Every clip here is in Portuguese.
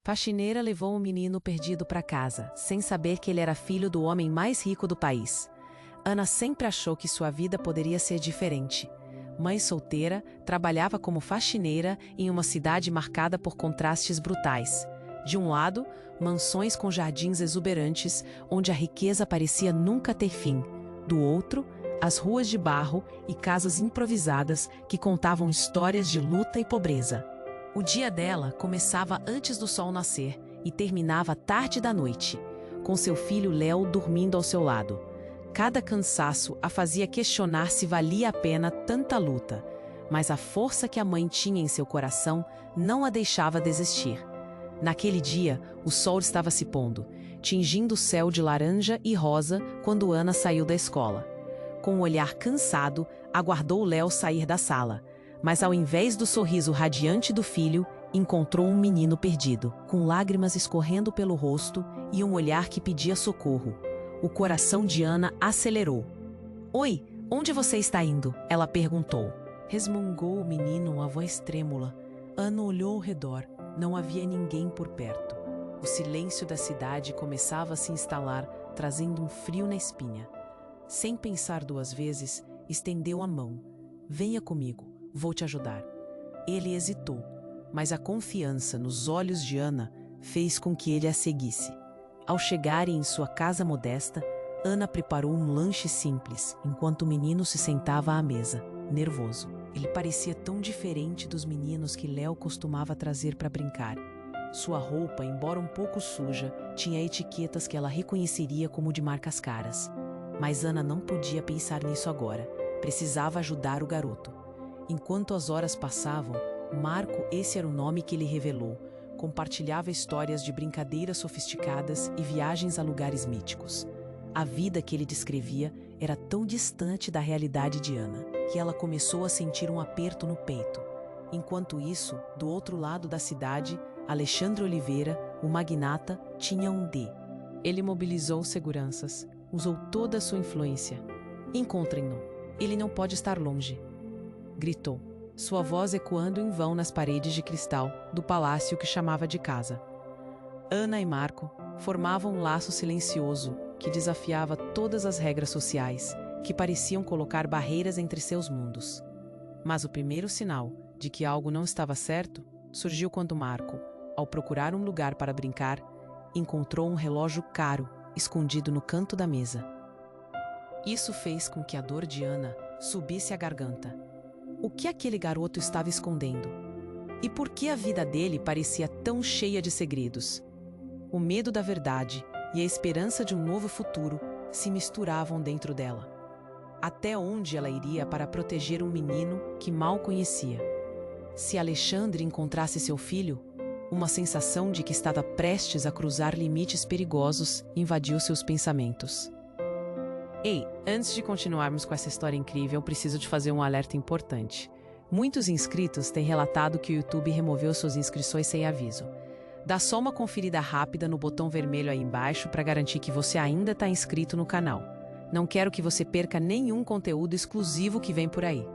Faxineira levou o menino perdido para casa, sem saber que ele era filho do homem mais rico do país. Ana sempre achou que sua vida poderia ser diferente. Mãe solteira, trabalhava como faxineira em uma cidade marcada por contrastes brutais. De um lado, mansões com jardins exuberantes, onde a riqueza parecia nunca ter fim. Do outro, as ruas de barro e casas improvisadas que contavam histórias de luta e pobreza. O dia dela começava antes do sol nascer e terminava tarde da noite, com seu filho Léo dormindo ao seu lado. Cada cansaço a fazia questionar se valia a pena tanta luta, mas a força que a mãe tinha em seu coração não a deixava desistir. Naquele dia, o sol estava se pondo, tingindo o céu de laranja e rosa quando Ana saiu da escola. Com um olhar cansado, aguardou Léo sair da sala, mas ao invés do sorriso radiante do filho, encontrou um menino perdido, com lágrimas escorrendo pelo rosto e um olhar que pedia socorro. O coração de Ana acelerou. "Oi, onde você está indo?" ela perguntou. Resmungou o menino, a voz trêmula. Ana olhou ao redor. Não havia ninguém por perto. O silêncio da cidade começava a se instalar, trazendo um frio na espinha. Sem pensar duas vezes, estendeu a mão. "Venha comigo, vou te ajudar." Ele hesitou, mas a confiança nos olhos de Ana fez com que ele a seguisse. Ao chegarem em sua casa modesta, Ana preparou um lanche simples, enquanto o menino se sentava à mesa, nervoso. Ele parecia tão diferente dos meninos que Léo costumava trazer para brincar. Sua roupa, embora um pouco suja, tinha etiquetas que ela reconheceria como de marcas caras. Mas Ana não podia pensar nisso agora. Precisava ajudar o garoto. Enquanto as horas passavam, Marco, esse era o nome que ele revelou, compartilhava histórias de brincadeiras sofisticadas e viagens a lugares míticos. A vida que ele descrevia era tão distante da realidade de Ana, que ela começou a sentir um aperto no peito. Enquanto isso, do outro lado da cidade, Alexandre Oliveira, o magnata, tinha um D. Ele mobilizou seguranças, usou toda a sua influência. "Encontrem-no. Ele não pode estar longe", gritou, sua voz ecoando em vão nas paredes de cristal do palácio que chamava de casa. Ana e Marco formavam um laço silencioso que desafiava todas as regras sociais, que pareciam colocar barreiras entre seus mundos. Mas o primeiro sinal de que algo não estava certo surgiu quando Marco, ao procurar um lugar para brincar, encontrou um relógio caro escondido no canto da mesa. Isso fez com que a dor de Ana subisse à garganta. O que aquele garoto estava escondendo? E por que a vida dele parecia tão cheia de segredos? O medo da verdade e a esperança de um novo futuro se misturavam dentro dela. Até onde ela iria para proteger um menino que mal conhecia? Se Alexandre encontrasse seu filho, uma sensação de que estava prestes a cruzar limites perigosos invadiu seus pensamentos. Ei, antes de continuarmos com essa história incrível, preciso te fazer um alerta importante. Muitos inscritos têm relatado que o YouTube removeu suas inscrições sem aviso. Dá só uma conferida rápida no botão vermelho aí embaixo para garantir que você ainda está inscrito no canal. Não quero que você perca nenhum conteúdo exclusivo que vem por aí.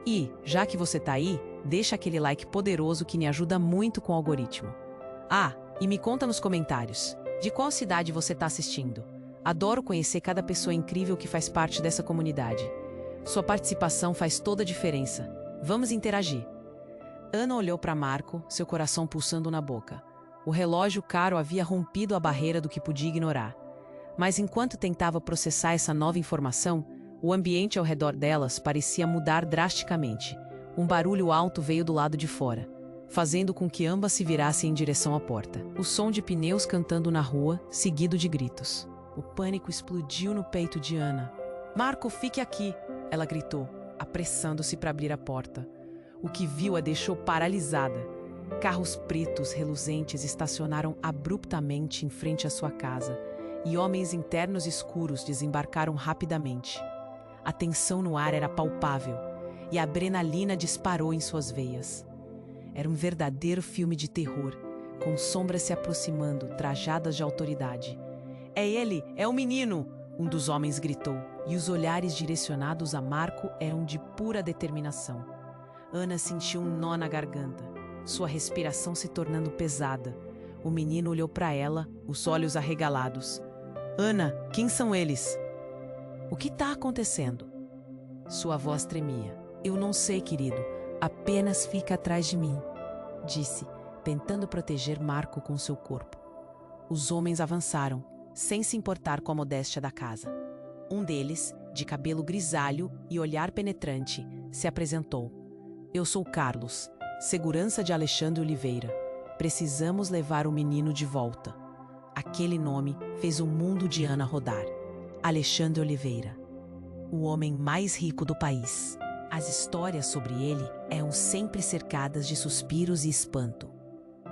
E, já que você está aí, deixa aquele like poderoso que me ajuda muito com o algoritmo. Ah, e me conta nos comentários, de qual cidade você está assistindo? Adoro conhecer cada pessoa incrível que faz parte dessa comunidade. Sua participação faz toda a diferença. Vamos interagir. Ana olhou para Marco, seu coração pulsando na boca. O relógio caro havia rompido a barreira do que podia ignorar. Mas enquanto tentava processar essa nova informação, o ambiente ao redor delas parecia mudar drasticamente. Um barulho alto veio do lado de fora, fazendo com que ambas se virassem em direção à porta. O som de pneus cantando na rua, seguido de gritos. O pânico explodiu no peito de Ana. "Marco, fique aqui!" ela gritou, apressando-se para abrir a porta. O que viu a deixou paralisada. Carros pretos reluzentes estacionaram abruptamente em frente à sua casa, e homens internos escuros desembarcaram rapidamente. A tensão no ar era palpável, e a adrenalina disparou em suas veias. Era um verdadeiro filme de terror, com sombras se aproximando, trajadas de autoridade. "É ele! É o menino!" um dos homens gritou, e os olhares direcionados a Marco eram de pura determinação. Ana sentiu um nó na garganta, sua respiração se tornando pesada. O menino olhou para ela, os olhos arregalados. Ana, quem são eles? O que está acontecendo? Sua voz tremia. Eu não sei, querido. Apenas fica atrás de mim, disse, tentando proteger Marco com seu corpo. Os homens avançaram, sem se importar com a modéstia da casa. Um deles, de cabelo grisalho e olhar penetrante, se apresentou. Eu sou Carlos, segurança de Alexandre Oliveira. Precisamos levar o menino de volta. Aquele nome fez o mundo de Ana rodar. Alexandre Oliveira, o homem mais rico do país. As histórias sobre ele eram sempre cercadas de suspiros e espanto.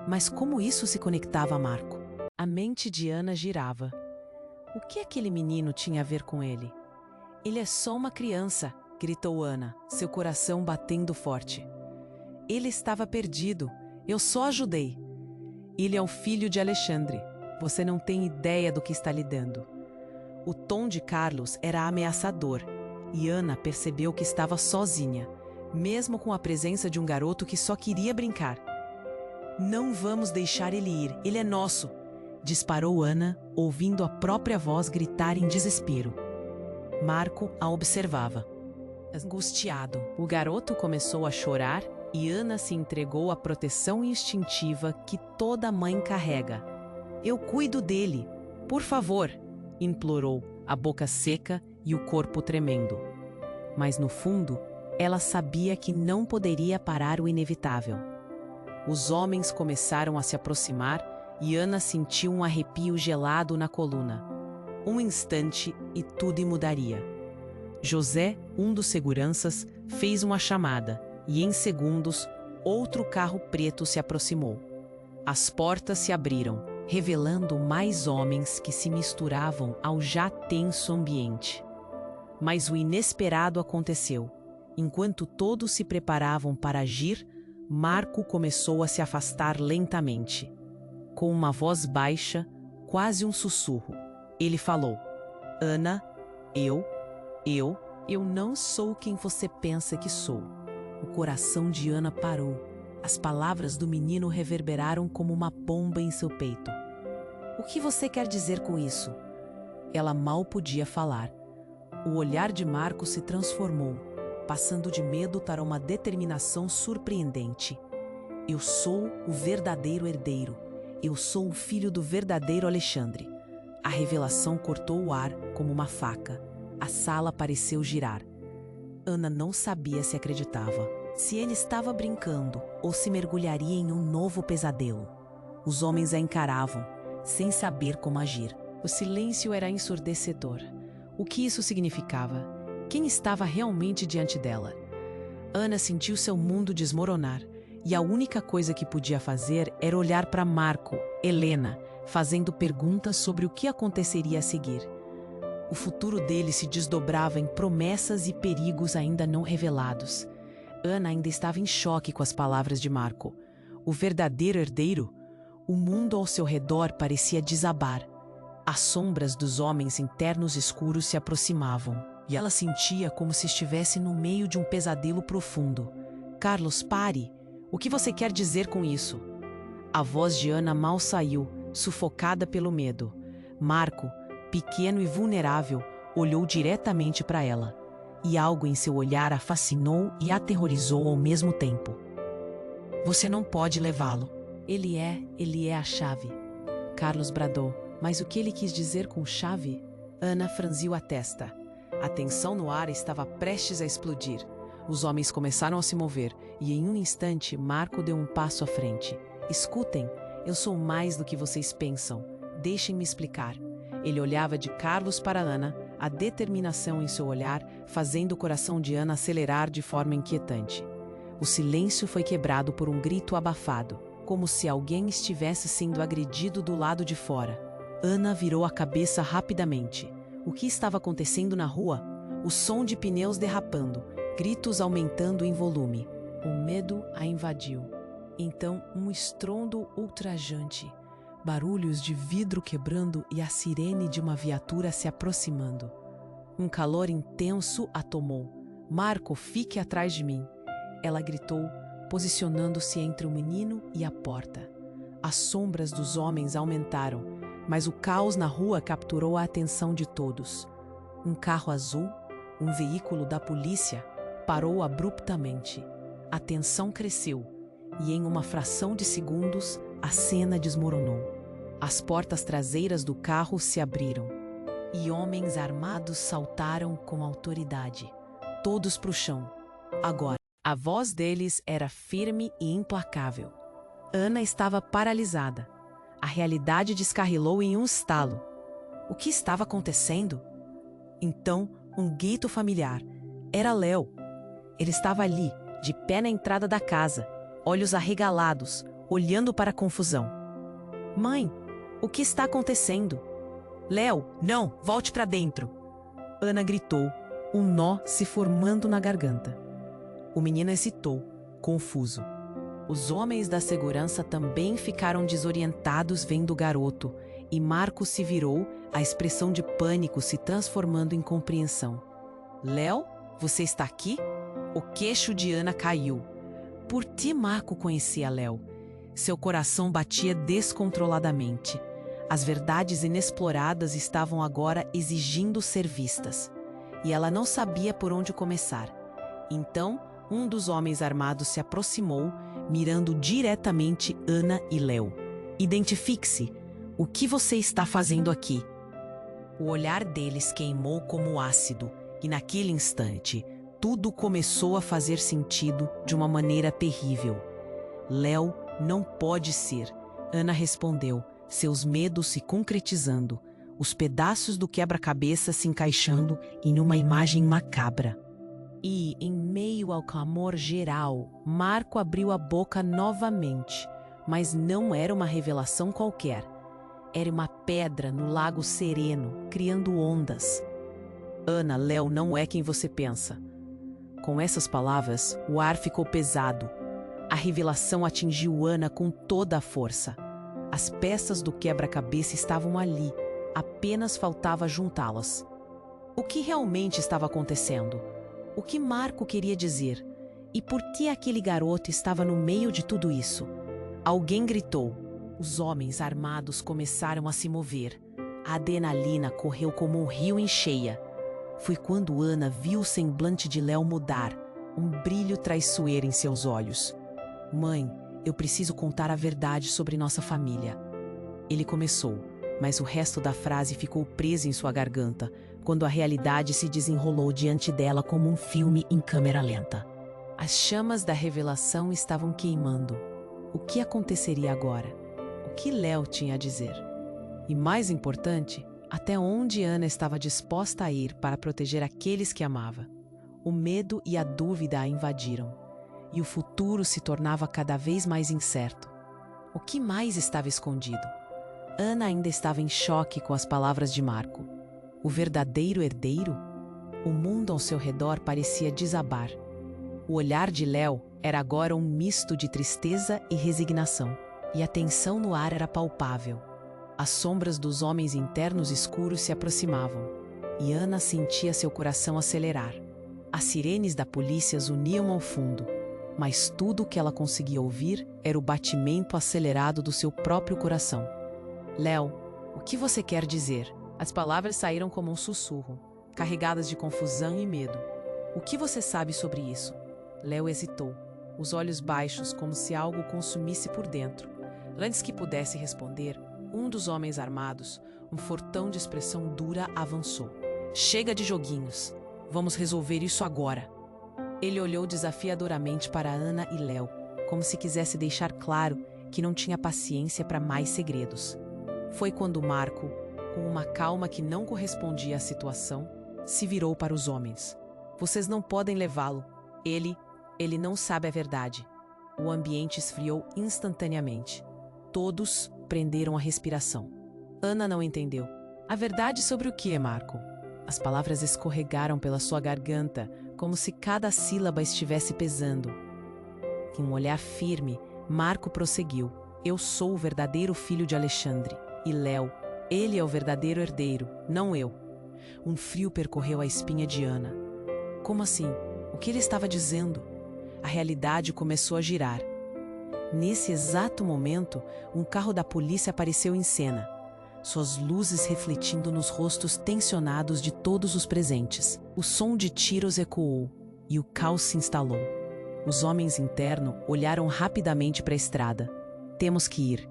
Mas como isso se conectava a Marco? A mente de Ana girava. O que aquele menino tinha a ver com ele? Ele é só uma criança, gritou Ana, seu coração batendo forte. Ele estava perdido. Eu só ajudei. Ele é o filho de Alexandre. Você não tem ideia do que está lidando. O tom de Carlos era ameaçador, e Ana percebeu que estava sozinha, mesmo com a presença de um garoto que só queria brincar. Não vamos deixar ele ir, ele é nosso, disparou Ana, ouvindo a própria voz gritar em desespero. Marco a observava. Angustiado, o garoto começou a chorar e Ana se entregou à proteção instintiva que toda mãe carrega. Eu cuido dele, por favor, implorou, a boca seca e o corpo tremendo. Mas no fundo, ela sabia que não poderia parar o inevitável. Os homens começaram a se aproximar e Ana sentiu um arrepio gelado na coluna. Um instante e tudo mudaria. José, um dos seguranças, fez uma chamada e, em segundos, outro carro preto se aproximou. As portas se abriram, revelando mais homens que se misturavam ao já tenso ambiente. Mas o inesperado aconteceu. Enquanto todos se preparavam para agir, Marco começou a se afastar lentamente. Com uma voz baixa, quase um sussurro, ele falou: Ana, eu não sou quem você pensa que sou. O coração de Ana parou. As palavras do menino reverberaram como uma bomba em seu peito. O que você quer dizer com isso? Ela mal podia falar. O olhar de Marco se transformou, passando de medo para uma determinação surpreendente. Eu sou o verdadeiro herdeiro. Eu sou o filho do verdadeiro Alexandre. A revelação cortou o ar como uma faca. A sala pareceu girar. Ana não sabia se acreditava, se ele estava brincando ou se mergulharia em um novo pesadelo. Os homens a encaravam, sem saber como agir. O silêncio era ensurdecedor. O que isso significava? Quem estava realmente diante dela? Ana sentiu seu mundo desmoronar, e a única coisa que podia fazer era olhar para Marco, Helena, fazendo perguntas sobre o que aconteceria a seguir. O futuro dele se desdobrava em promessas e perigos ainda não revelados. Ana ainda estava em choque com as palavras de Marco. O verdadeiro herdeiro? O mundo ao seu redor parecia desabar. As sombras dos homens internos escuros se aproximavam, e ela sentia como se estivesse no meio de um pesadelo profundo. Carlos, pare! O que você quer dizer com isso? A voz de Ana mal saiu, sufocada pelo medo. Marco, pequeno e vulnerável, olhou diretamente para ela, e algo em seu olhar a fascinou e aterrorizou ao mesmo tempo. Você não pode levá-lo. Ele é a chave. Carlos bradou. Mas o que ele quis dizer com chave? Ana franziu a testa. A tensão no ar estava prestes a explodir. Os homens começaram a se mover, e em um instante Marco deu um passo à frente. Escutem, eu sou mais do que vocês pensam. Deixem-me explicar. Ele olhava de Carlos para Ana, a determinação em seu olhar, fazendo o coração de Ana acelerar de forma inquietante. O silêncio foi quebrado por um grito abafado, como se alguém estivesse sendo agredido do lado de fora. Ana virou a cabeça rapidamente. O que estava acontecendo na rua? O som de pneus derrapando, gritos aumentando em volume. O medo a invadiu. Então, um estrondo ultrajante. Barulhos de vidro quebrando e a sirene de uma viatura se aproximando. Um calor intenso a tomou. Marco, fique atrás de mim. Ela gritou, posicionando-se entre o menino e a porta. As sombras dos homens aumentaram, mas o caos na rua capturou a atenção de todos. Um carro azul, um veículo da polícia, parou abruptamente. A tensão cresceu e, em uma fração de segundos, a cena desmoronou. As portas traseiras do carro se abriram e homens armados saltaram com autoridade. Todos para o chão. Agora, a voz deles era firme e implacável. Ana estava paralisada. A realidade descarrilou em um estalo. O que estava acontecendo? Então, um grito familiar. Era Léo. Ele estava ali, de pé na entrada da casa, olhos arregalados, olhando para a confusão. Mãe, o que está acontecendo? Léo, não, volte para dentro. Ana gritou, um nó se formando na garganta. O menino hesitou, confuso. Os homens da segurança também ficaram desorientados vendo o garoto, e Marco se virou, a expressão de pânico se transformando em compreensão. Léo, você está aqui? O queixo de Ana caiu. Por que Marco conhecia Léo? Seu coração batia descontroladamente. As verdades inexploradas estavam agora exigindo ser vistas. E ela não sabia por onde começar. Então, um dos homens armados se aproximou, mirando diretamente Ana e Léo. Identifique-se. O que você está fazendo aqui? O olhar deles queimou como ácido, e naquele instante, tudo começou a fazer sentido de uma maneira terrível. Léo não pode ser, Ana respondeu, seus medos se concretizando, os pedaços do quebra-cabeça se encaixando em uma imagem macabra. E, em meio ao clamor geral, Marco abriu a boca novamente, mas não era uma revelação qualquer. Era uma pedra no lago sereno, criando ondas. Ana, Léo não é quem você pensa. Com essas palavras, o ar ficou pesado. A revelação atingiu Ana com toda a força. As peças do quebra-cabeça estavam ali, apenas faltava juntá-las. O que realmente estava acontecendo? O que Marco queria dizer? E por que aquele garoto estava no meio de tudo isso? Alguém gritou. Os homens armados começaram a se mover. A adrenalina correu como um rio em cheia. Foi quando Ana viu o semblante de Léo mudar, um brilho traiçoeiro em seus olhos. Mãe, eu preciso contar a verdade sobre nossa família. Ele começou, mas o resto da frase ficou preso em sua garganta, quando a realidade se desenrolou diante dela como um filme em câmera lenta. As chamas da revelação estavam queimando. O que aconteceria agora? O que Léo tinha a dizer? E mais importante, até onde Ana estava disposta a ir para proteger aqueles que amava? O medo e a dúvida a invadiram, e o futuro se tornava cada vez mais incerto. O que mais estava escondido? Ana ainda estava em choque com as palavras de Marco. O verdadeiro herdeiro? O mundo ao seu redor parecia desabar. O olhar de Léo era agora um misto de tristeza e resignação, e a tensão no ar era palpável. As sombras dos homens internos escuros se aproximavam, e Ana sentia seu coração acelerar. As sirenes da polícia uniam ao fundo, mas tudo o que ela conseguia ouvir era o batimento acelerado do seu próprio coração. Léo, o que você quer dizer? As palavras saíram como um sussurro, carregadas de confusão e medo. O que você sabe sobre isso? Léo hesitou, os olhos baixos como se algo o consumisse por dentro. Antes que pudesse responder, um dos homens armados, um fortão de expressão dura, avançou. Chega de joguinhos. Vamos resolver isso agora. Ele olhou desafiadoramente para Ana e Léo, como se quisesse deixar claro que não tinha paciência para mais segredos. Foi quando Marco, com uma calma que não correspondia à situação, se virou para os homens. Vocês não podem levá-lo. Ele não sabe a verdade. O ambiente esfriou instantaneamente. Todos prenderam a respiração. Ana não entendeu. A verdade sobre o que, Marco? As palavras escorregaram pela sua garganta, como se cada sílaba estivesse pesando. Com um olhar firme, Marco prosseguiu. Eu sou o verdadeiro filho de Alexandre. E Léo, ele é o verdadeiro herdeiro, não eu. Um frio percorreu a espinha de Ana. Como assim? O que ele estava dizendo? A realidade começou a girar. Nesse exato momento, um carro da polícia apareceu em cena, suas luzes refletindo nos rostos tensionados de todos os presentes. O som de tiros ecoou e o caos se instalou. Os homens internos olharam rapidamente para a estrada. Temos que ir.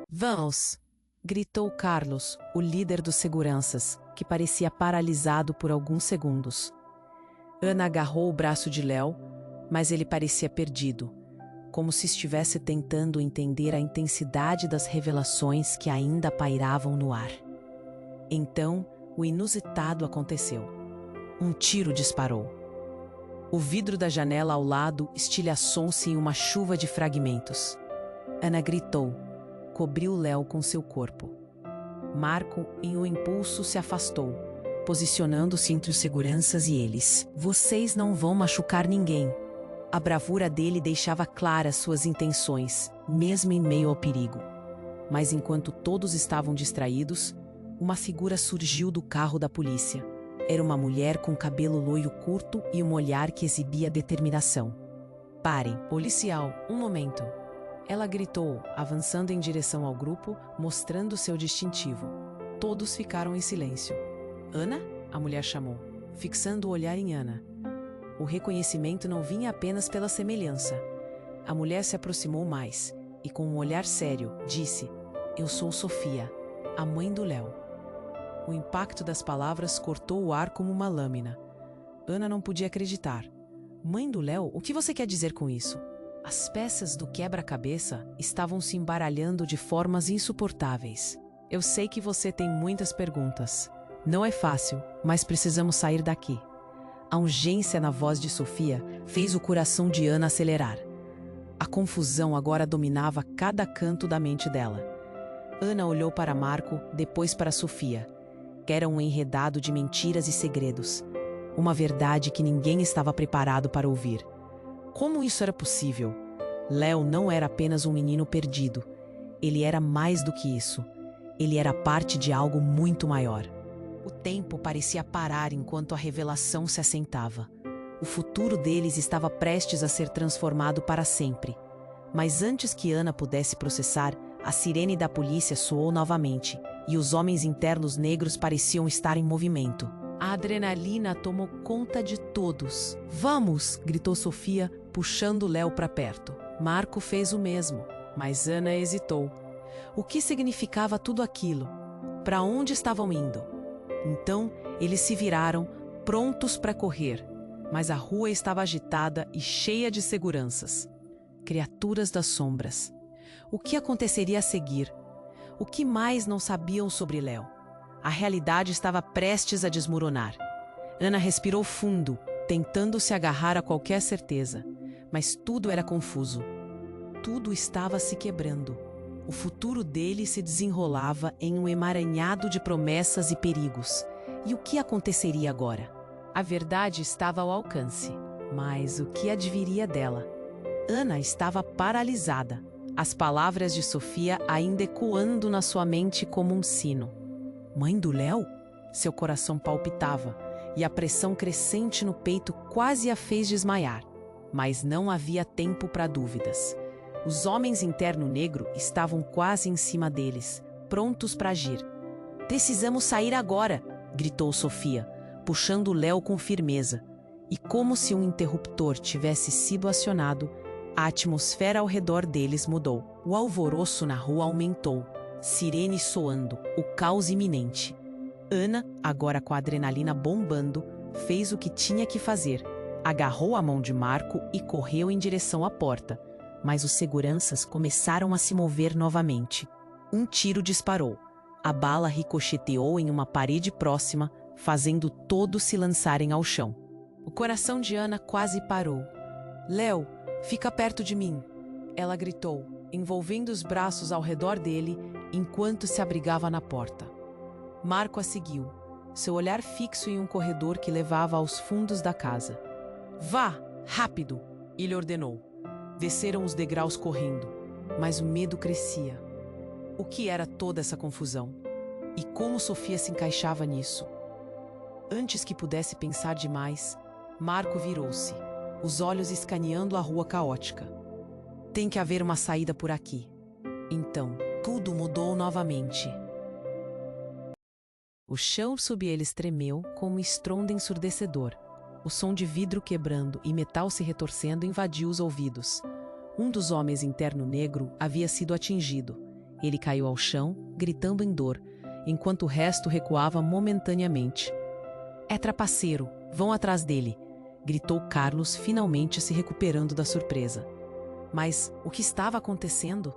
Vamos! Gritou Carlos, o líder dos seguranças, que parecia paralisado por alguns segundos. Ana agarrou o braço de Léo, mas ele parecia perdido, como se estivesse tentando entender a intensidade das revelações que ainda pairavam no ar. Então, o inusitado aconteceu. Um tiro disparou. O vidro da janela ao lado estilhaçou-se em uma chuva de fragmentos. Ana gritou, cobriu Léo com seu corpo. Marco, em um impulso, se afastou, posicionando-se entre os seguranças e eles. Vocês não vão machucar ninguém. A bravura dele deixava claras suas intenções, mesmo em meio ao perigo. Mas enquanto todos estavam distraídos, uma figura surgiu do carro da polícia. Era uma mulher com cabelo loiro curto e um olhar que exibia determinação. Parem, policial, um momento. Ela gritou, avançando em direção ao grupo, mostrando seu distintivo. Todos ficaram em silêncio. Ana? A mulher chamou, fixando o olhar em Ana. O reconhecimento não vinha apenas pela semelhança. A mulher se aproximou mais e, com um olhar sério, disse: Eu sou Sofia, a mãe do Léo. O impacto das palavras cortou o ar como uma lâmina. Ana não podia acreditar. Mãe do Léo? O que você quer dizer com isso? As peças do quebra-cabeça estavam se embaralhando de formas insuportáveis. Eu sei que você tem muitas perguntas. Não é fácil, mas precisamos sair daqui. A urgência na voz de Sofia fez o coração de Ana acelerar. A confusão agora dominava cada canto da mente dela. Ana olhou para Marco, depois para Sofia. Era um enredado de mentiras e segredos. Uma verdade que ninguém estava preparado para ouvir. Como isso era possível? Léo não era apenas um menino perdido. Ele era mais do que isso. Ele era parte de algo muito maior. O tempo parecia parar enquanto a revelação se assentava. O futuro deles estava prestes a ser transformado para sempre. Mas antes que Ana pudesse processar, a sirene da polícia soou novamente, e os homens internos negros pareciam estar em movimento. A adrenalina tomou conta de todos. Vamos! Gritou Sofia, puxando Léo para perto. Marco fez o mesmo, mas Ana hesitou. O que significava tudo aquilo? Para onde estavam indo? Então, eles se viraram, prontos para correr, mas a rua estava agitada e cheia de seguranças. Criaturas das sombras. O que aconteceria a seguir? O que mais não sabiam sobre Léo? A realidade estava prestes a desmoronar. Ana respirou fundo, tentando se agarrar a qualquer certeza, mas tudo era confuso. Tudo estava se quebrando. O futuro dele se desenrolava em um emaranhado de promessas e perigos. E o que aconteceria agora? A verdade estava ao alcance, mas o que adviria dela? Ana estava paralisada, as palavras de Sofia ainda ecoando na sua mente como um sino. Mãe do Léo? Seu coração palpitava, e a pressão crescente no peito quase a fez desmaiar. Mas não havia tempo para dúvidas. Os homens interno negro estavam quase em cima deles, prontos para agir. Precisamos sair agora, gritou Sofia, puxando Léo com firmeza. E como se um interruptor tivesse sido acionado, a atmosfera ao redor deles mudou. O alvoroço na rua aumentou, sirenes soando, o caos iminente. Ana, agora com a adrenalina bombando, fez o que tinha que fazer. Agarrou a mão de Marco e correu em direção à porta. Mas os seguranças começaram a se mover novamente. Um tiro disparou. A bala ricocheteou em uma parede próxima, fazendo todos se lançarem ao chão. O coração de Ana quase parou. Léo, fica perto de mim, ela gritou, envolvendo os braços ao redor dele enquanto se abrigava na porta. Marco a seguiu, seu olhar fixo em um corredor que levava aos fundos da casa. Vá, rápido, ele ordenou. Desceram os degraus correndo, mas o medo crescia. O que era toda essa confusão? E como Sofia se encaixava nisso? Antes que pudesse pensar demais, Marco virou-se, os olhos escaneando a rua caótica. Tem que haver uma saída por aqui. Então, tudo mudou novamente. O chão sob eles tremeu com um estrondo ensurdecedor. O som de vidro quebrando e metal se retorcendo invadiu os ouvidos. Um dos homens em terno negro havia sido atingido. Ele caiu ao chão, gritando em dor, enquanto o resto recuava momentaneamente. É trapaceiro, vão atrás dele, gritou Carlos, finalmente se recuperando da surpresa. Mas o que estava acontecendo?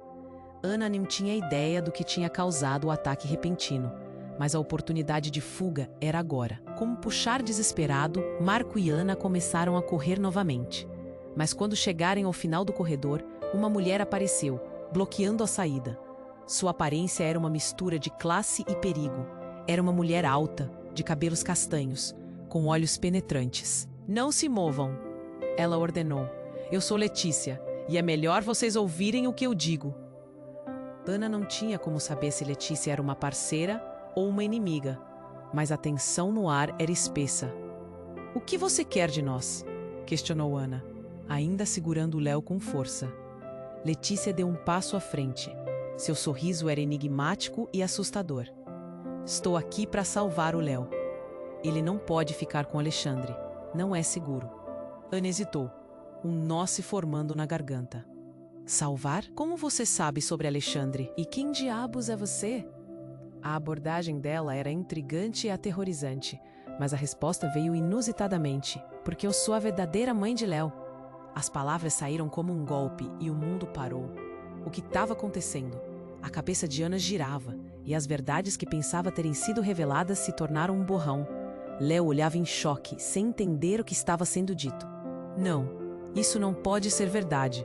Ana não tinha ideia do que tinha causado o ataque repentino, mas a oportunidade de fuga era agora. Com um puxar desesperado, Marco e Ana começaram a correr novamente. Mas quando chegarem ao final do corredor, uma mulher apareceu, bloqueando a saída. Sua aparência era uma mistura de classe e perigo. Era uma mulher alta, de cabelos castanhos, com olhos penetrantes. Não se movam, ela ordenou. Eu sou Letícia, e é melhor vocês ouvirem o que eu digo. Ana não tinha como saber se Letícia era uma parceira ou uma inimiga, mas a tensão no ar era espessa. O que você quer de nós? Questionou Ana, ainda segurando Léo com força. Letícia deu um passo à frente. Seu sorriso era enigmático e assustador. Estou aqui para salvar o Léo. Ele não pode ficar com Alexandre. Não é seguro. Ana hesitou, um nó se formando na garganta. Salvar? Como você sabe sobre Alexandre? E quem diabos é você? A abordagem dela era intrigante e aterrorizante, mas a resposta veio inusitadamente, porque eu sou a verdadeira mãe de Léo. As palavras saíram como um golpe e o mundo parou. O que estava acontecendo? A cabeça de Ana girava, e as verdades que pensava terem sido reveladas se tornaram um borrão. Léo olhava em choque, sem entender o que estava sendo dito. Não, isso não pode ser verdade.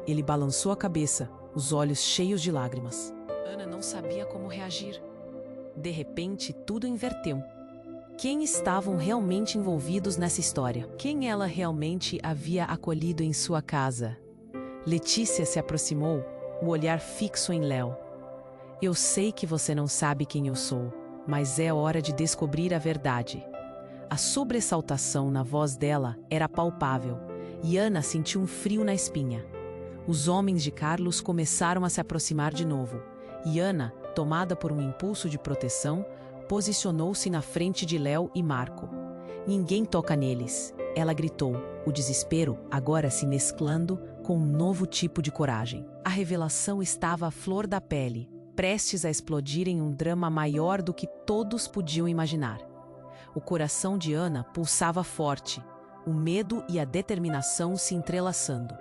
Ele balançou a cabeça, os olhos cheios de lágrimas. Ana não sabia como reagir. De repente, tudo inverteu. Quem estavam realmente envolvidos nessa história? Quem ela realmente havia acolhido em sua casa? Letícia se aproximou, o olhar fixo em Léo. Eu sei que você não sabe quem eu sou, mas é hora de descobrir a verdade. A sobressaltação na voz dela era palpável, e Ana sentiu um frio na espinha. Os homens de Carlos começaram a se aproximar de novo, e Ana, tomada por um impulso de proteção, posicionou-se na frente de Léo e Marco. Ninguém toca neles, ela gritou, o desespero agora se mesclando com um novo tipo de coragem. A revelação estava à flor da pele, prestes a explodir em um drama maior do que todos podiam imaginar. O coração de Ana pulsava forte, o medo e a determinação se entrelaçando.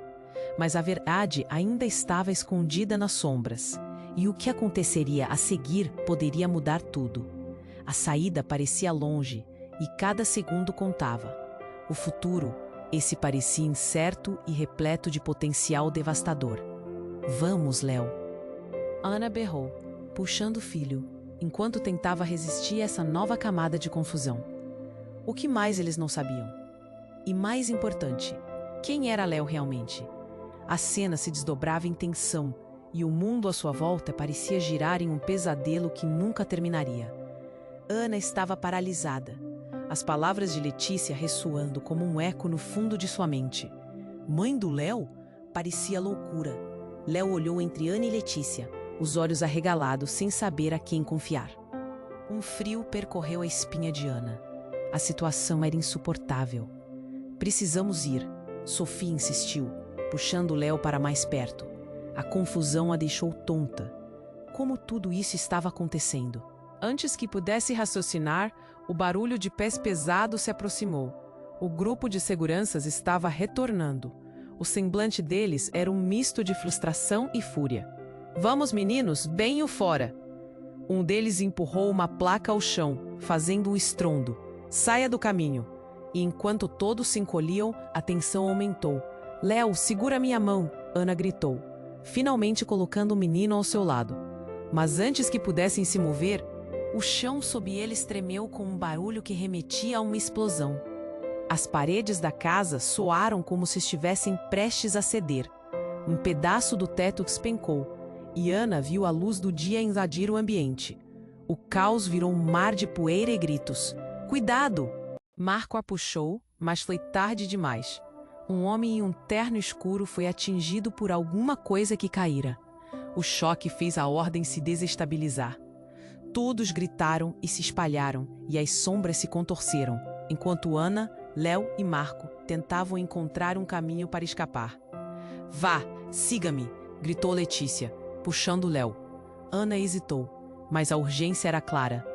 Mas a verdade ainda estava escondida nas sombras, e o que aconteceria a seguir poderia mudar tudo. A saída parecia longe, e cada segundo contava. O futuro, esse parecia incerto e repleto de potencial devastador. Vamos, Léo. Ana berrou, puxando o filho, enquanto tentava resistir a essa nova camada de confusão. O que mais eles não sabiam? E mais importante, quem era Léo realmente? A cena se desdobrava em tensão, e o mundo à sua volta parecia girar em um pesadelo que nunca terminaria. Ana estava paralisada, as palavras de Letícia ressoando como um eco no fundo de sua mente. Mãe do Léo? Parecia loucura. Léo olhou entre Ana e Letícia, os olhos arregalados sem saber a quem confiar. Um frio percorreu a espinha de Ana. A situação era insuportável. Precisamos ir, Sofia insistiu, puxando Léo para mais perto. A confusão a deixou tonta. Como tudo isso estava acontecendo? Antes que pudesse raciocinar, o barulho de pés pesados se aproximou. O grupo de seguranças estava retornando. O semblante deles era um misto de frustração e fúria. Vamos, meninos, bem-o fora! Um deles empurrou uma placa ao chão, fazendo um estrondo. Saia do caminho! E enquanto todos se encolhiam, a tensão aumentou. Léo, segura minha mão! Ana gritou, finalmente colocando o menino ao seu lado. Mas antes que pudessem se mover, o chão sob eles tremeu com um barulho que remetia a uma explosão. As paredes da casa soaram como se estivessem prestes a ceder. Um pedaço do teto despencou, e Ana viu a luz do dia invadir o ambiente. O caos virou um mar de poeira e gritos. Cuidado! Marco a puxou, mas foi tarde demais. Um homem em um terno escuro foi atingido por alguma coisa que caíra. O choque fez a ordem se desestabilizar. Todos gritaram e se espalharam, e as sombras se contorceram, enquanto Ana, Léo e Marco tentavam encontrar um caminho para escapar. "Vá, siga-me!" gritou Letícia, puxando Léo. Ana hesitou, mas a urgência era clara.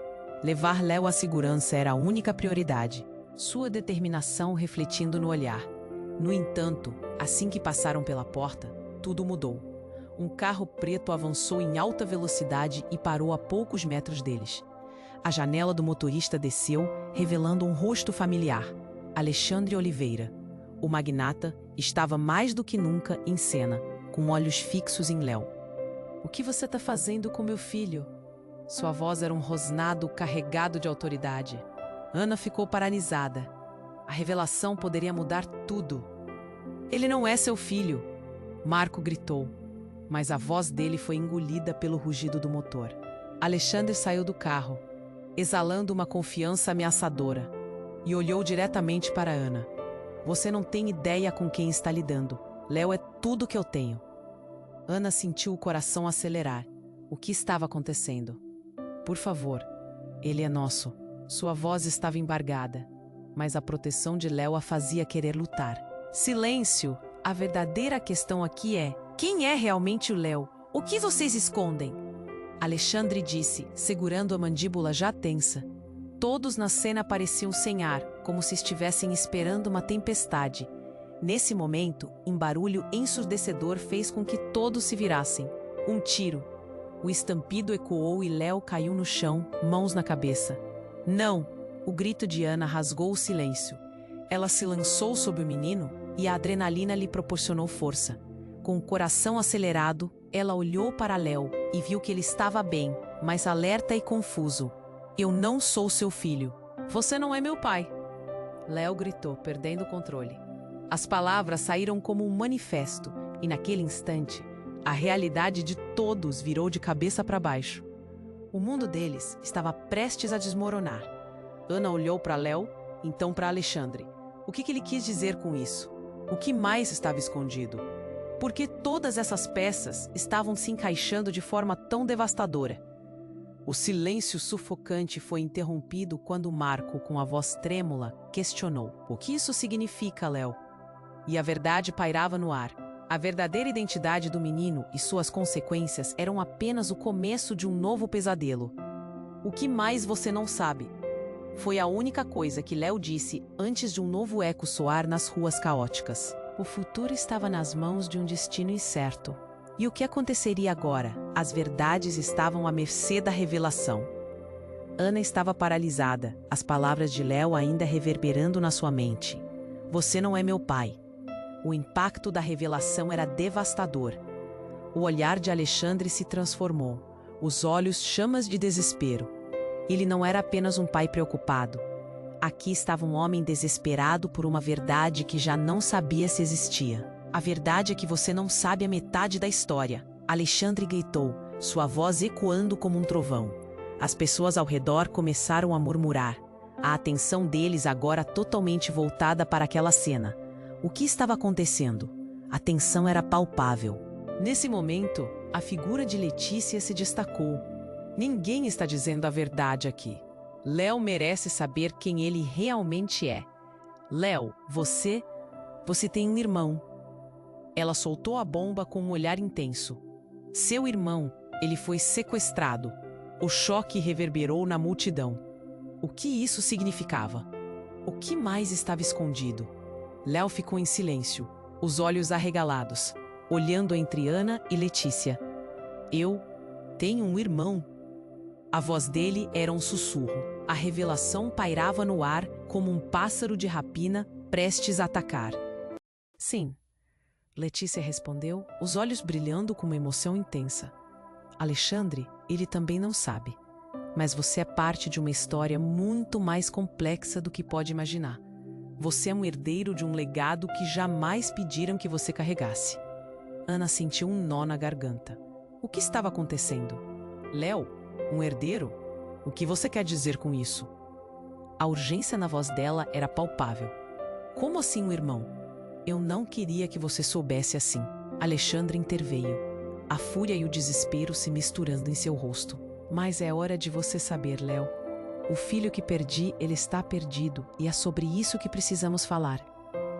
Levar Léo à segurança era a única prioridade, sua determinação refletindo no olhar. No entanto, assim que passaram pela porta, tudo mudou. Um carro preto avançou em alta velocidade e parou a poucos metros deles. A janela do motorista desceu, revelando um rosto familiar: Alexandre Oliveira. O magnata estava mais do que nunca em cena, com olhos fixos em Léo. "O que você está fazendo com meu filho?" Sua voz era um rosnado carregado de autoridade. Ana ficou paralisada. A revelação poderia mudar tudo. "Ele não é seu filho!" Marco gritou, mas a voz dele foi engolida pelo rugido do motor. Alexandre saiu do carro, exalando uma confiança ameaçadora, e olhou diretamente para Ana. "Você não tem ideia com quem está lidando. Léo é tudo que eu tenho." Ana sentiu o coração acelerar. O que estava acontecendo? "Por favor, ele é nosso." Sua voz estava embargada, mas a proteção de Léo a fazia querer lutar. "Silêncio! A verdadeira questão aqui é: quem é realmente o Léo? O que vocês escondem?" Alexandre disse, segurando a mandíbula já tensa. Todos na cena pareciam sem ar, como se estivessem esperando uma tempestade. Nesse momento, um barulho ensurdecedor fez com que todos se virassem. Um tiro. O estampido ecoou e Léo caiu no chão, mãos na cabeça. "Não!" O grito de Ana rasgou o silêncio. Ela se lançou sobre o menino e a adrenalina lhe proporcionou força. Com o coração acelerado, ela olhou para Léo e viu que ele estava bem, mas alerta e confuso. "Eu não sou seu filho." "Você não é meu pai!" Léo gritou, perdendo o controle. As palavras saíram como um manifesto, e naquele instante, a realidade de todos virou de cabeça para baixo. O mundo deles estava prestes a desmoronar. Ana olhou para Léo, então para Alexandre. O que ele quis dizer com isso? O que mais estava escondido? Por que todas essas peças estavam se encaixando de forma tão devastadora? O silêncio sufocante foi interrompido quando Marco, com a voz trêmula, questionou: "O que isso significa, Léo?" E a verdade pairava no ar. A verdadeira identidade do menino e suas consequências eram apenas o começo de um novo pesadelo. "O que mais você não sabe?" Foi a única coisa que Léo disse antes de um novo eco soar nas ruas caóticas. O futuro estava nas mãos de um destino incerto. E o que aconteceria agora? As verdades estavam à mercê da revelação. Ana estava paralisada, as palavras de Léo ainda reverberando na sua mente. "Você não é meu pai." O impacto da revelação era devastador. O olhar de Alexandre se transformou, os olhos chamas de desespero. Ele não era apenas um pai preocupado. Aqui estava um homem desesperado por uma verdade que já não sabia se existia. "A verdade é que você não sabe a metade da história." Alexandre gritou, sua voz ecoando como um trovão. As pessoas ao redor começaram a murmurar, a atenção deles agora totalmente voltada para aquela cena. O que estava acontecendo? A tensão era palpável. Nesse momento, a figura de Letícia se destacou. "Ninguém está dizendo a verdade aqui. Léo merece saber quem ele realmente é. Léo, você tem um irmão." Ela soltou a bomba com um olhar intenso. "Seu irmão, ele foi sequestrado." O choque reverberou na multidão. O que isso significava? O que mais estava escondido? Léo ficou em silêncio, os olhos arregalados, olhando entre Ana e Letícia. "Eu tenho um irmão." A voz dele era um sussurro. A revelação pairava no ar como um pássaro de rapina prestes a atacar. "Sim," Letícia respondeu, os olhos brilhando com uma emoção intensa. "Alexandre, ele também não sabe. Mas você é parte de uma história muito mais complexa do que pode imaginar. Você é um herdeiro de um legado que jamais pediram que você carregasse." Ana sentiu um nó na garganta. O que estava acontecendo? "Léo, um herdeiro? O que você quer dizer com isso?" A urgência na voz dela era palpável. "Como assim um irmão?" Eu não queria que você soubesse assim. Alexandre interveio, a fúria e o desespero se misturando em seu rosto. Mas é hora de você saber, Léo. O filho que perdi, ele está perdido, e é sobre isso que precisamos falar.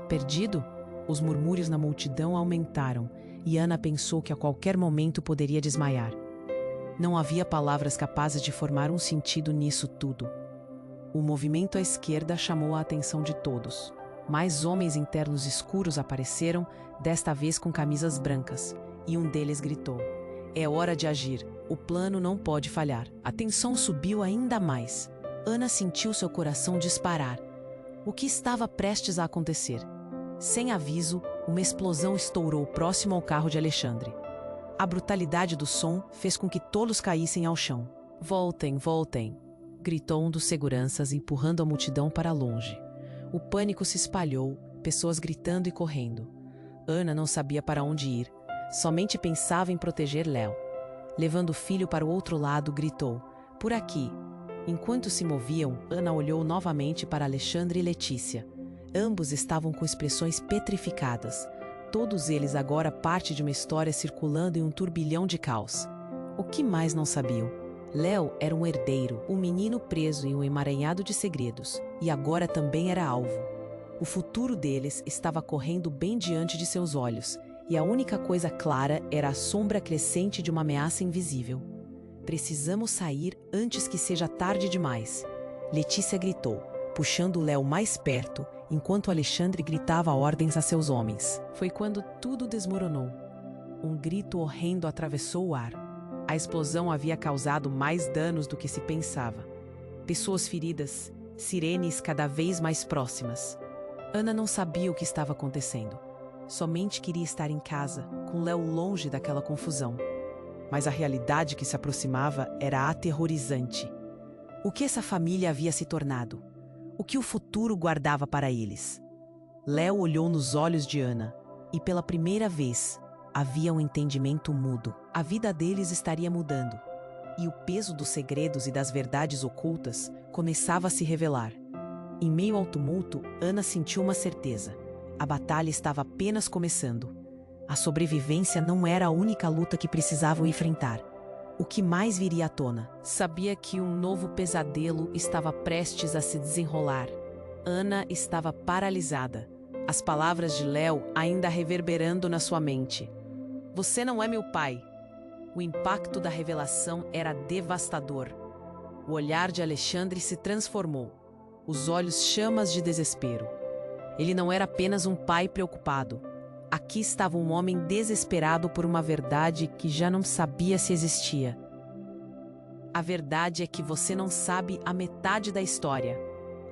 Perdido? Os murmúrios na multidão aumentaram, e Ana pensou que a qualquer momento poderia desmaiar. Não havia palavras capazes de formar um sentido nisso tudo. O movimento à esquerda chamou a atenção de todos. Mais homens em ternos escuros apareceram, desta vez com camisas brancas, e um deles gritou: "É hora de agir, o plano não pode falhar." A tensão subiu ainda mais. Ana sentiu seu coração disparar. O que estava prestes a acontecer? Sem aviso, uma explosão estourou próximo ao carro de Alexandre. A brutalidade do som fez com que todos caíssem ao chão. "Voltem, voltem!" gritou um dos seguranças, empurrando a multidão para longe. O pânico se espalhou, pessoas gritando e correndo. Ana não sabia para onde ir, somente pensava em proteger Léo. Levando o filho para o outro lado, gritou: "Por aqui!" Enquanto se moviam, Ana olhou novamente para Alexandre e Letícia. Ambos estavam com expressões petrificadas. Todos eles agora parte de uma história circulando em um turbilhão de caos. O que mais não sabiam? Léo era um herdeiro, um menino preso em um emaranhado de segredos, e agora também era alvo. O futuro deles estava correndo bem diante de seus olhos, e a única coisa clara era a sombra crescente de uma ameaça invisível. "Precisamos sair antes que seja tarde demais", Letícia gritou, puxando Léo mais perto, enquanto Alexandre gritava ordens a seus homens. Foi quando tudo desmoronou. Um grito horrendo atravessou o ar. A explosão havia causado mais danos do que se pensava. Pessoas feridas, sirenes cada vez mais próximas. Ana não sabia o que estava acontecendo. Somente queria estar em casa, com Léo longe daquela confusão. Mas a realidade que se aproximava era aterrorizante. O que essa família havia se tornado? O que o futuro guardava para eles? Léo olhou nos olhos de Ana, e pela primeira vez havia um entendimento mudo. A vida deles estaria mudando, e o peso dos segredos e das verdades ocultas começava a se revelar. Em meio ao tumulto, Ana sentiu uma certeza: a batalha estava apenas começando. A sobrevivência não era a única luta que precisavam enfrentar. O que mais viria à tona? Sabia que um novo pesadelo estava prestes a se desenrolar. Ana estava paralisada, as palavras de Léo ainda reverberando na sua mente. "Você não é meu pai." O impacto da revelação era devastador. O olhar de Alexandre se transformou, os olhos chamas de desespero. Ele não era apenas um pai preocupado. Aqui estava um homem desesperado por uma verdade que já não sabia se existia. "A verdade é que você não sabe a metade da história",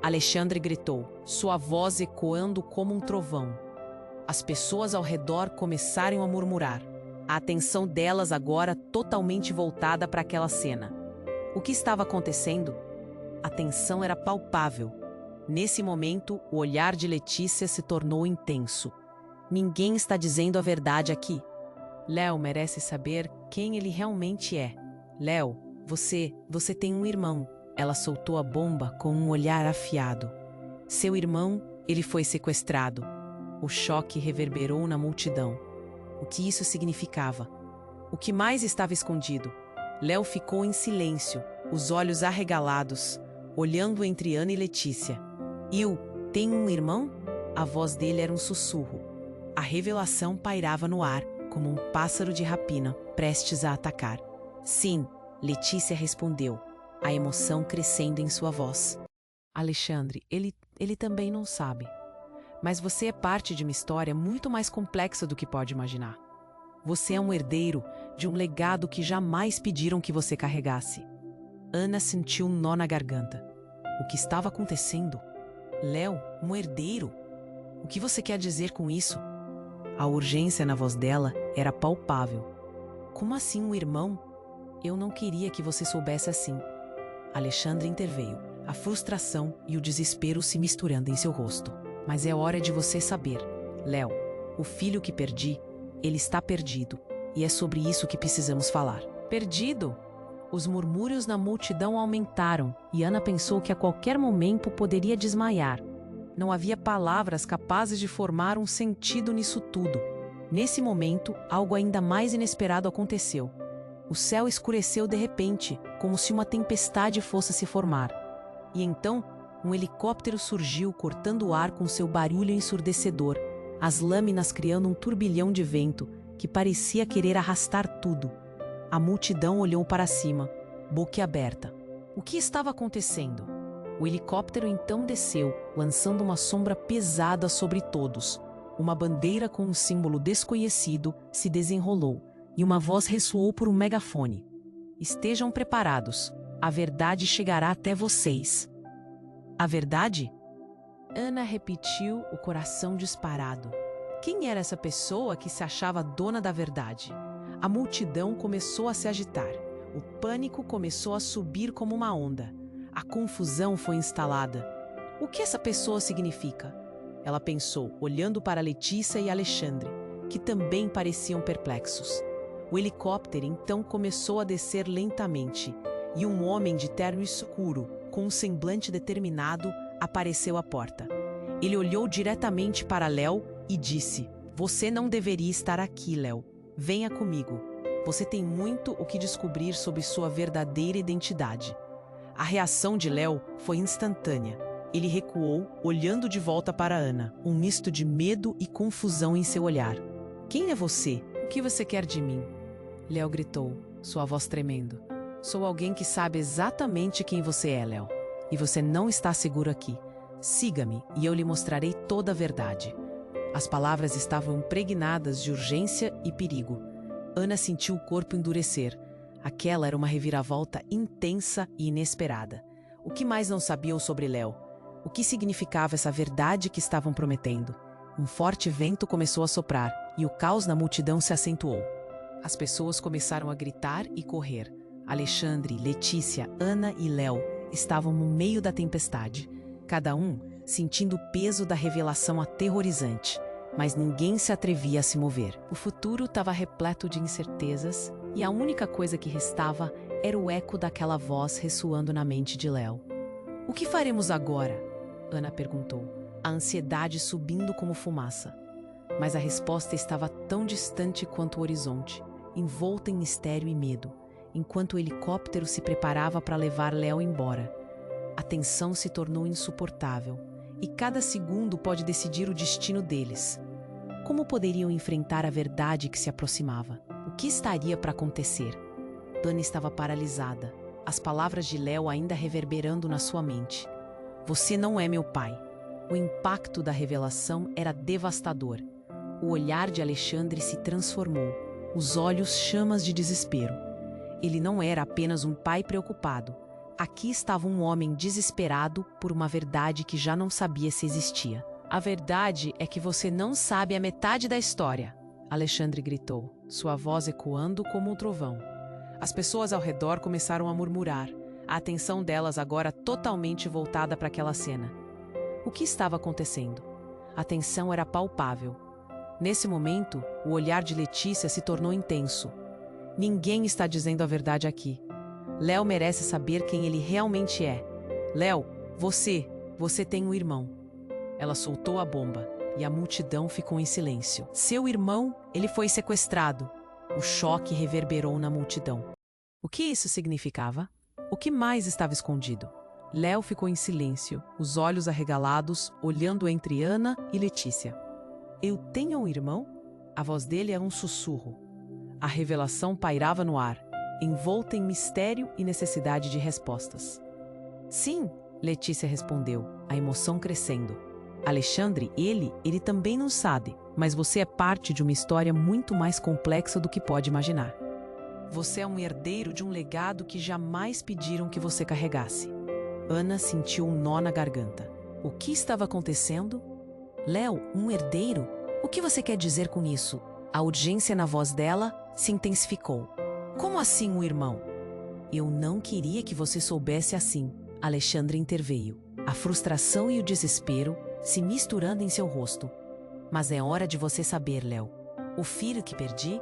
Alexandre gritou, sua voz ecoando como um trovão. As pessoas ao redor começaram a murmurar, a atenção delas agora totalmente voltada para aquela cena. O que estava acontecendo? A tensão era palpável. Nesse momento, o olhar de Letícia se tornou intenso. "Ninguém está dizendo a verdade aqui. Léo merece saber quem ele realmente é. Léo, você tem um irmão." Ela soltou a bomba com um olhar afiado. "Seu irmão, ele foi sequestrado." O choque reverberou na multidão. O que isso significava? O que mais estava escondido? Léo ficou em silêncio, os olhos arregalados, olhando entre Ana e Letícia. "Eu tenho um irmão?" A voz dele era um sussurro. A revelação pairava no ar, como um pássaro de rapina, prestes a atacar. "Sim", Letícia respondeu, a emoção crescendo em sua voz. "Alexandre, ele também não sabe. Mas você é parte de uma história muito mais complexa do que pode imaginar. Você é um herdeiro de um legado que jamais pediram que você carregasse." Ana sentiu um nó na garganta. O que estava acontecendo? "Léo, um herdeiro? O que você quer dizer com isso?" A urgência na voz dela era palpável. "Como assim um irmão? Eu não queria que você soubesse assim." Alexandre interveio, a frustração e o desespero se misturando em seu rosto. "Mas é hora de você saber. Léo, o filho que perdi, ele está perdido, e é sobre isso que precisamos falar." "Perdido?" Os murmúrios na multidão aumentaram, e Ana pensou que a qualquer momento poderia desmaiar. Não havia palavras capazes de formar um sentido nisso tudo. Nesse momento, algo ainda mais inesperado aconteceu. O céu escureceu de repente, como se uma tempestade fosse se formar. E então, um helicóptero surgiu cortando o ar com seu barulho ensurdecedor, as lâminas criando um turbilhão de vento que parecia querer arrastar tudo. A multidão olhou para cima, boquiaberta. O que estava acontecendo? O helicóptero então desceu, lançando uma sombra pesada sobre todos. Uma bandeira com um símbolo desconhecido se desenrolou, e uma voz ressoou por um megafone. Estejam preparados, a verdade chegará até vocês. A verdade? Ana repetiu, o coração disparado. Quem era essa pessoa que se achava dona da verdade? A multidão começou a se agitar. O pânico começou a subir como uma onda. A confusão foi instalada. O que essa pessoa significa? Ela pensou, olhando para Letícia e Alexandre, que também pareciam perplexos. O helicóptero então começou a descer lentamente, e um homem de terno escuro, com um semblante determinado, apareceu à porta. Ele olhou diretamente para Léo e disse: "Você não deveria estar aqui, Léo. Venha comigo. Você tem muito o que descobrir sobre sua verdadeira identidade." A reação de Léo foi instantânea. Ele recuou, olhando de volta para Ana, um misto de medo e confusão em seu olhar. "Quem é você? O que você quer de mim?" Léo gritou, sua voz tremendo. "Sou alguém que sabe exatamente quem você é, Léo. E você não está seguro aqui. Siga-me e eu lhe mostrarei toda a verdade." As palavras estavam impregnadas de urgência e perigo. Ana sentiu o corpo endurecer. Aquela era uma reviravolta intensa e inesperada. O que mais não sabiam sobre Léo? O que significava essa verdade que estavam prometendo? Um forte vento começou a soprar e o caos na multidão se acentuou. As pessoas começaram a gritar e correr. Alexandre, Letícia, Ana e Léo estavam no meio da tempestade, cada um sentindo o peso da revelação aterrorizante, mas ninguém se atrevia a se mover. O futuro estava repleto de incertezas e a única coisa que restava era o eco daquela voz ressoando na mente de Léo. "O que faremos agora?" Ana perguntou, a ansiedade subindo como fumaça. Mas a resposta estava tão distante quanto o horizonte, envolta em mistério e medo, enquanto o helicóptero se preparava para levar Léo embora. A tensão se tornou insuportável, e cada segundo pode decidir o destino deles. Como poderiam enfrentar a verdade que se aproximava? O que estaria para acontecer? Ana estava paralisada, as palavras de Léo ainda reverberando na sua mente. "Você não é meu pai." O impacto da revelação era devastador. O olhar de Alexandre se transformou, os olhos chamas de desespero. Ele não era apenas um pai preocupado. Aqui estava um homem desesperado por uma verdade que já não sabia se existia. "A verdade é que você não sabe a metade da história", Alexandre gritou, sua voz ecoando como um trovão. As pessoas ao redor começaram a murmurar, a atenção delas agora totalmente voltada para aquela cena. O que estava acontecendo? A tensão era palpável. Nesse momento, o olhar de Letícia se tornou intenso. "Ninguém está dizendo a verdade aqui. Léo merece saber quem ele realmente é. Léo, você tem um irmão." Ela soltou a bomba e a multidão ficou em silêncio. "Seu irmão, ele foi sequestrado." O choque reverberou na multidão. O que isso significava? O que mais estava escondido? Léo ficou em silêncio, os olhos arregalados, olhando entre Ana e Letícia. "Eu tenho um irmão?" A voz dele era um sussurro. A revelação pairava no ar, envolta em mistério e necessidade de respostas. "Sim," Letícia respondeu, a emoção crescendo. "Alexandre, ele também não sabe, mas você é parte de uma história muito mais complexa do que pode imaginar. Você é um herdeiro de um legado que jamais pediram que você carregasse." Ana sentiu um nó na garganta. O que estava acontecendo? "Léo, um herdeiro? O que você quer dizer com isso?" A urgência na voz dela se intensificou. "Como assim um irmão?" "Eu não queria que você soubesse assim," Alexandre interveio, a frustração e o desespero se misturando em seu rosto. "Mas é hora de você saber, Léo. O filho que perdi,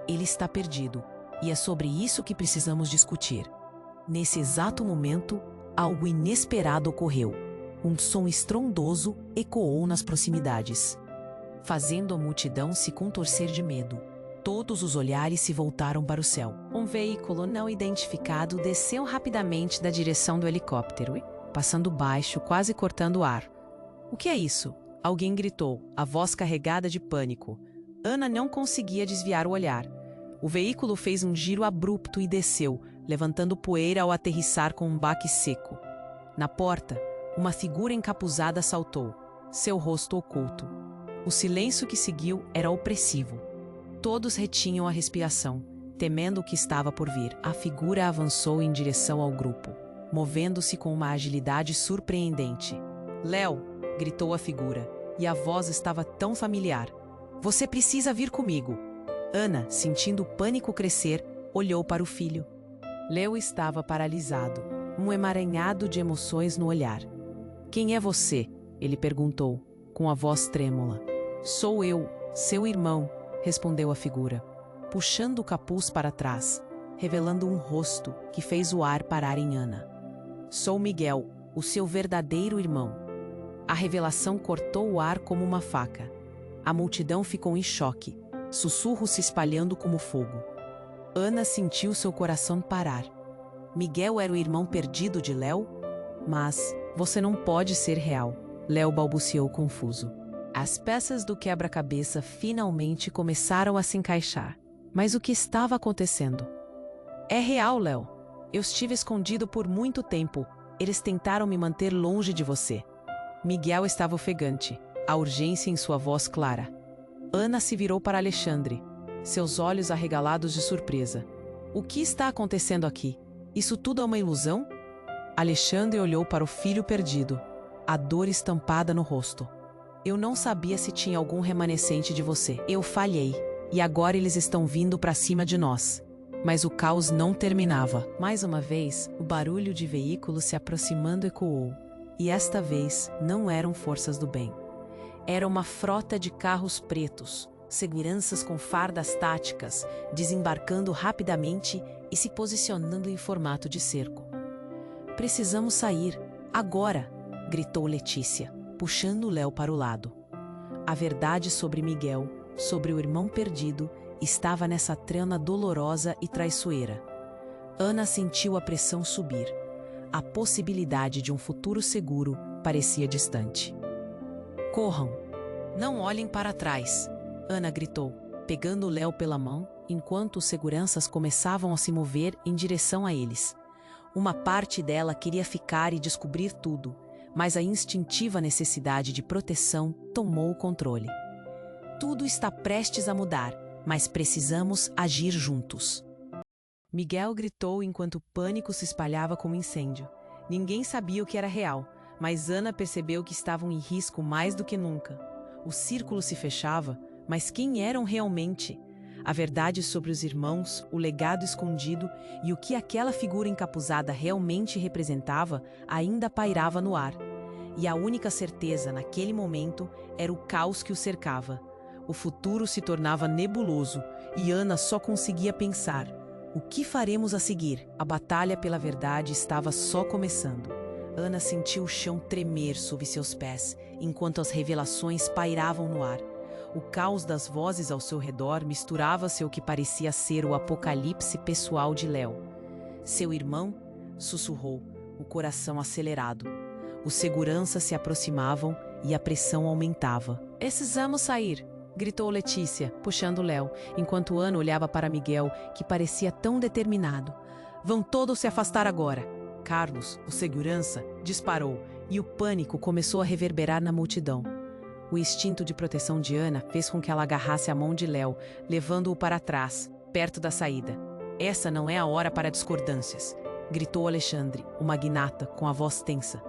ele está perdido, e é sobre isso que precisamos discutir." Nesse exato momento, algo inesperado ocorreu. Um som estrondoso ecoou nas proximidades, fazendo a multidão se contorcer de medo. Todos os olhares se voltaram para o céu. Um veículo não identificado desceu rapidamente da direção do helicóptero, passando baixo, quase cortando o ar. "O que é isso?" Alguém gritou, a voz carregada de pânico. Ana não conseguia desviar o olhar. O veículo fez um giro abrupto e desceu, levantando poeira ao aterrissar com um baque seco. Na porta, uma figura encapuzada saltou, seu rosto oculto. O silêncio que seguiu era opressivo. Todos retinham a respiração, temendo o que estava por vir. A figura avançou em direção ao grupo, movendo-se com uma agilidade surpreendente. "Léo!" gritou a figura, e a voz estava tão familiar. "Você precisa vir comigo." Ana, sentindo o pânico crescer, olhou para o filho. Léo estava paralisado, um emaranhado de emoções no olhar. "Quem é você?" ele perguntou, com a voz trêmula. "Sou eu, seu irmão", respondeu a figura, puxando o capuz para trás, revelando um rosto que fez o ar parar em Ana. "Sou Miguel, o seu verdadeiro irmão." A revelação cortou o ar como uma faca. A multidão ficou em choque, sussurros se espalhando como fogo. Ana sentiu seu coração parar. Miguel era o irmão perdido de Léo? "Mas você não pode ser real", Léo balbuciou confuso. As peças do quebra-cabeça finalmente começaram a se encaixar. Mas o que estava acontecendo? "É real, Léo. Eu estive escondido por muito tempo. Eles tentaram me manter longe de você." Miguel estava ofegante, a urgência em sua voz clara. Ana se virou para Alexandre, seus olhos arregalados de surpresa. "O que está acontecendo aqui? Isso tudo é uma ilusão?" Alexandre olhou para o filho perdido, a dor estampada no rosto. "Eu não sabia se tinha algum remanescente de você. Eu falhei, e agora eles estão vindo para cima de nós." Mas o caos não terminava. Mais uma vez, o barulho de veículos se aproximando ecoou. E esta vez não eram forças do bem. Era uma frota de carros pretos, seguranças com fardas táticas, desembarcando rapidamente e se posicionando em formato de cerco. "Precisamos sair, agora!" gritou Letícia, puxando Léo para o lado. A verdade sobre Miguel, sobre o irmão perdido, estava nessa trama dolorosa e traiçoeira. Ana sentiu a pressão subir. A possibilidade de um futuro seguro parecia distante. "Corram! Não olhem para trás!" Ana gritou, pegando Léo pela mão, enquanto os seguranças começavam a se mover em direção a eles. Uma parte dela queria ficar e descobrir tudo, mas a instintiva necessidade de proteção tomou o controle. "Tudo está prestes a mudar, mas precisamos agir juntos." Miguel gritou enquanto o pânico se espalhava como incêndio. Ninguém sabia o que era real, mas Ana percebeu que estavam em risco mais do que nunca. O círculo se fechava, mas quem eram realmente? A verdade sobre os irmãos, o legado escondido e o que aquela figura encapuzada realmente representava ainda pairava no ar. E a única certeza naquele momento era o caos que o cercava. O futuro se tornava nebuloso e Ana só conseguia pensar: o que faremos a seguir? A batalha pela verdade estava só começando. Ana sentiu o chão tremer sob seus pés, enquanto as revelações pairavam no ar. O caos das vozes ao seu redor misturava-se ao que parecia ser o apocalipse pessoal de Léo. "Seu irmão?" sussurrou, o coração acelerado. Os seguranças se aproximavam e a pressão aumentava. "Precisamos sair!" gritou Letícia, puxando Léo, enquanto Ana olhava para Miguel, que parecia tão determinado. "Vão todos se afastar agora!" Carlos, o segurança, disparou e o pânico começou a reverberar na multidão. O instinto de proteção de Ana fez com que ela agarrasse a mão de Léo, levando-o para trás, perto da saída. "Essa não é a hora para discordâncias!" gritou Alexandre, o magnata, com a voz tensa.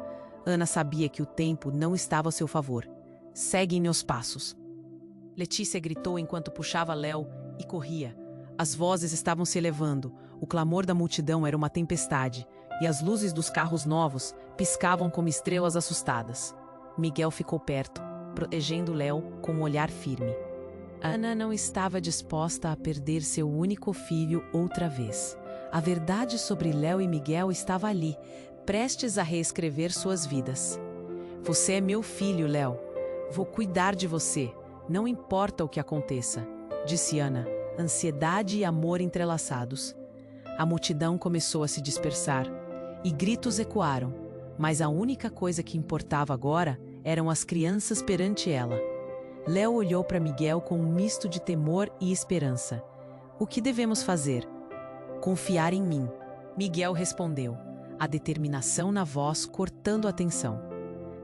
Ana sabia que o tempo não estava a seu favor. "Seguem meus passos!" Letícia gritou enquanto puxava Léo e corria. As vozes estavam se elevando, o clamor da multidão era uma tempestade, e as luzes dos carros novos piscavam como estrelas assustadas. Miguel ficou perto, protegendo Léo com um olhar firme. Ana não estava disposta a perder seu único filho outra vez. A verdade sobre Léo e Miguel estava ali, prestes a reescrever suas vidas. Você é meu filho, Léo. Vou cuidar de você, não importa o que aconteça, disse Ana, ansiedade e amor entrelaçados. A multidão começou a se dispersar e gritos ecoaram, mas a única coisa que importava agora eram as crianças perante ela. Léo olhou para Miguel com um misto de temor e esperança. O que devemos fazer? Confiar em mim, Miguel respondeu, a determinação na voz cortando a tensão.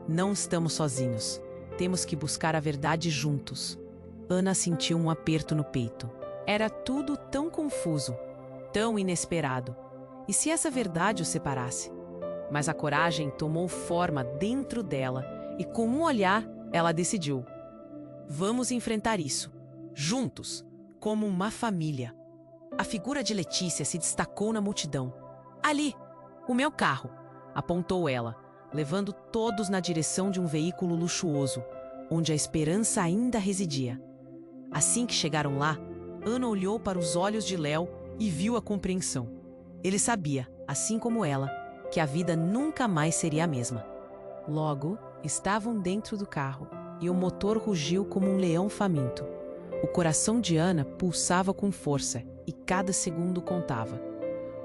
Não estamos sozinhos. Temos que buscar a verdade juntos. Ana sentiu um aperto no peito. Era tudo tão confuso, tão inesperado. E se essa verdade o separasse? Mas a coragem tomou forma dentro dela e, com um olhar, ela decidiu. Vamos enfrentar isso, juntos, como uma família. A figura de Letícia se destacou na multidão. Ali, o meu carro, apontou ela, levando todos na direção de um veículo luxuoso, onde a esperança ainda residia. Assim que chegaram lá, Ana olhou para os olhos de Léo e viu a compreensão. Ele sabia, assim como ela, que a vida nunca mais seria a mesma. Logo, estavam dentro do carro e o motor rugiu como um leão faminto. O coração de Ana pulsava com força e cada segundo contava.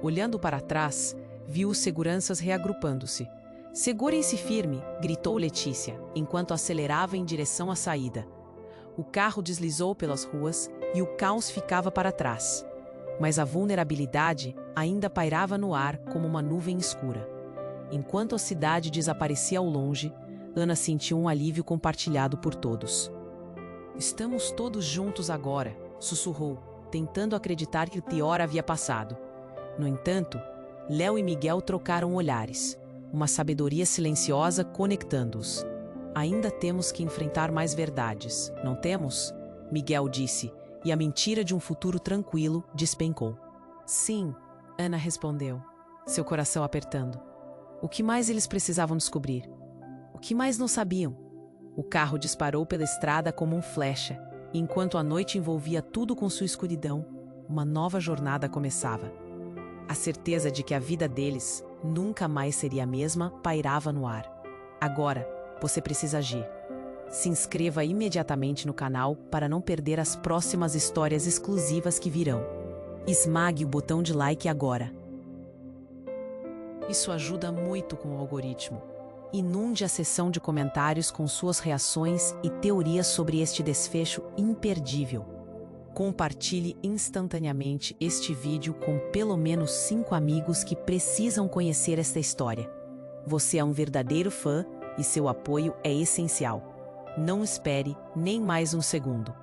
Olhando para trás, viu os seguranças reagrupando-se. Segurem-se firme, gritou Letícia, enquanto acelerava em direção à saída. O carro deslizou pelas ruas e o caos ficava para trás. Mas a vulnerabilidade ainda pairava no ar como uma nuvem escura. Enquanto a cidade desaparecia ao longe, Ana sentiu um alívio compartilhado por todos. Estamos todos juntos agora, sussurrou, tentando acreditar que o pior havia passado. No entanto, Léo e Miguel trocaram olhares, uma sabedoria silenciosa conectando-os. Ainda temos que enfrentar mais verdades, não temos? Miguel disse, e a mentira de um futuro tranquilo despencou. Sim, Ana respondeu, seu coração apertando. O que mais eles precisavam descobrir? O que mais não sabiam? O carro disparou pela estrada como um flecha, e enquanto a noite envolvia tudo com sua escuridão, uma nova jornada começava. A certeza de que a vida deles nunca mais seria a mesma pairava no ar. Agora, você precisa agir. Se inscreva imediatamente no canal para não perder as próximas histórias exclusivas que virão. Esmague o botão de like agora. Isso ajuda muito com o algoritmo. Inunde a seção de comentários com suas reações e teorias sobre este desfecho imperdível. Compartilhe instantaneamente este vídeo com pelo menos 5 amigos que precisam conhecer esta história. Você é um verdadeiro fã e seu apoio é essencial. Não espere nem mais um segundo.